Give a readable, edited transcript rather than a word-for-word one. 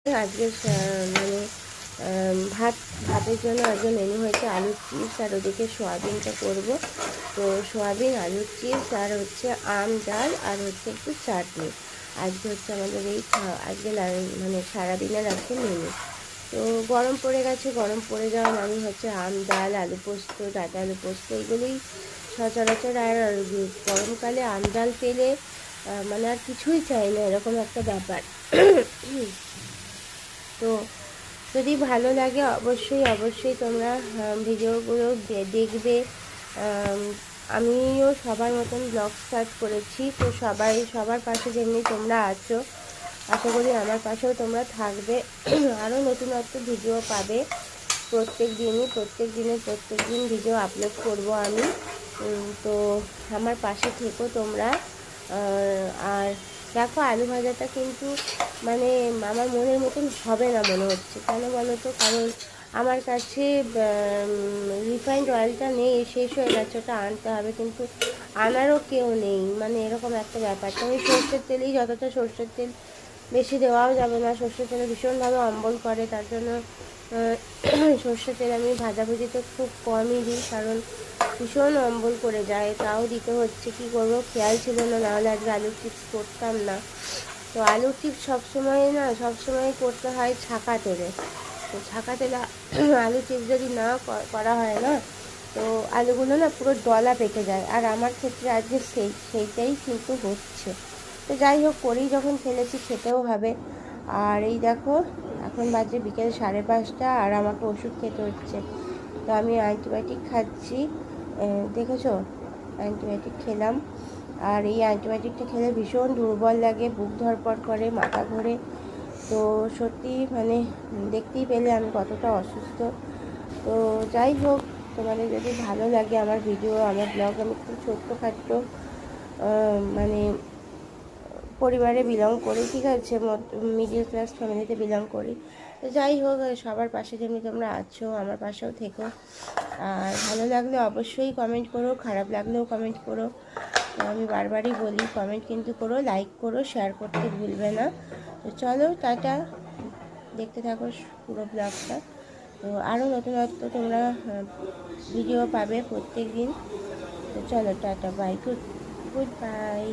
আজকে মানে ভাতের জন্য আজকে মেনু হয়েছে আলুর চিপস, আর ওদিকে সোয়াবিনটা করব। তো সোয়াবিন, আলুর চিপস, আর হচ্ছে আম ডাল, আর হচ্ছে একটু চাটনি। আজকে হচ্ছে আমাদের এই আজকে মানে সারাদিনের আজকে মেনু। তো গরম পড়ে গেছে, গরম পড়ে যাওয়া মানে হচ্ছে আম ডাল, আলু পোস্ত, ডাঁটা আলু পোস্ত, এগুলোই সচরাচর। আর গরমকালে আম ডাল পেলে মানে আর কিছুই চাই না, এরকম একটা ব্যাপার। তো যদি ভালো লাগে অবশ্যই অবশ্যই তোমরা ভিডিওগুলো দেখবে। আম, আমিও সবার মতন ব্লগ স্টার্ট করেছি, তো সবার পাশে যেমনি তোমরা আছো, আশা করি আমার পাশেও তোমরা থাকবে। আরও নতুনত্ব ভিডিও পাবে প্রত্যেক দিন ভিডিও আপলোড করব আমি। তো আমার পাশে থেকো তোমরা। আর দেখো, আলু ভাজাটা কিন্তু মানে আমার মনের মতন হবে না মনে হচ্ছে। কেন বলো তো? কারণ আমার কাছে রিফাইন্ড অয়েলটা নেই, শেষ হয়ে গেছে, ওটা আনতে হবে, কিন্তু আনারও কেউ নেই, মানে এরকম একটা ব্যাপার। তো আমি সর্ষের তেলেই, যতটা সর্ষের তেল বেশি দেওয়াও যাবে না, সর্ষের তেলে ভীষণভাবে অম্বল করে, তার জন্য সর্ষের তেল আমি ভাজাভুজিতে খুব কমই দিই, কারণ ভীষণ অম্বল করে যায়। তাও দিতে হচ্ছে, কী করবো, খেয়াল ছিল না, নাহলে আজকে আলুর চিপস করতাম না। তো আলুর চিপস সবসময় করতে হয় ছাঁকা তেলে। তো ছাঁকা তেলে আলু চিপস যদি না করা হয় না, তো আলুগুলো না পুরো দলা পেকে যায়, আর আমার ক্ষেত্রে আজকে সেইটাই কিন্তু হচ্ছে। তো যাই হোক, করেই যখন ফেলেছি খেতেও হবে। আর এই দেখো, এখন বাজে বিকেল 5:30, আর আমাকে ওষুধ খেতে হচ্ছে। তো আমি অ্যান্টিবায়োটিক খাচ্ছি, দেখেছো, অ্যান্টিবায়োটিক খেলাম। আর এই অ্যান্টিবায়োটিকটা খেলে ভীষণ দুর্বল লাগে, বুক ধড়ফড় করে, মাথা ঘোরে। তো সত্যি মানে দেখতেই পেলে আমি কতটা অসুস্থ। তো যাই হোক, তোমাদের যদি ভালো লাগে আমার ভিডিও, আমার ব্লগ, আমি খুব ছোট্টখাট্ট মানে পরিবারে বিলং করি, ঠিক আছে, মিডিল ক্লাস ফ্যামিলিতে বিলং করি। তো যাই হোক, সবার পাশে যেমনি তোমরা আছো, আমার পাশেও থেকো। আর ভালো লাগলে অবশ্যই কমেন্ট করো, খারাপ লাগলেও কমেন্ট করো। তো আমি বারবারই বলি, কমেন্ট কিন্তু করো, লাইক করো, শেয়ার করতে ভুলবে না। তো চলো, টাটা, দেখতে থাকো পুরো ব্লগটা। তো আরও নতুনত্ব তোমরা ভিডিও পাবে প্রত্যেক দিন। তো চলো, টাটা, বাই, গুড বাই।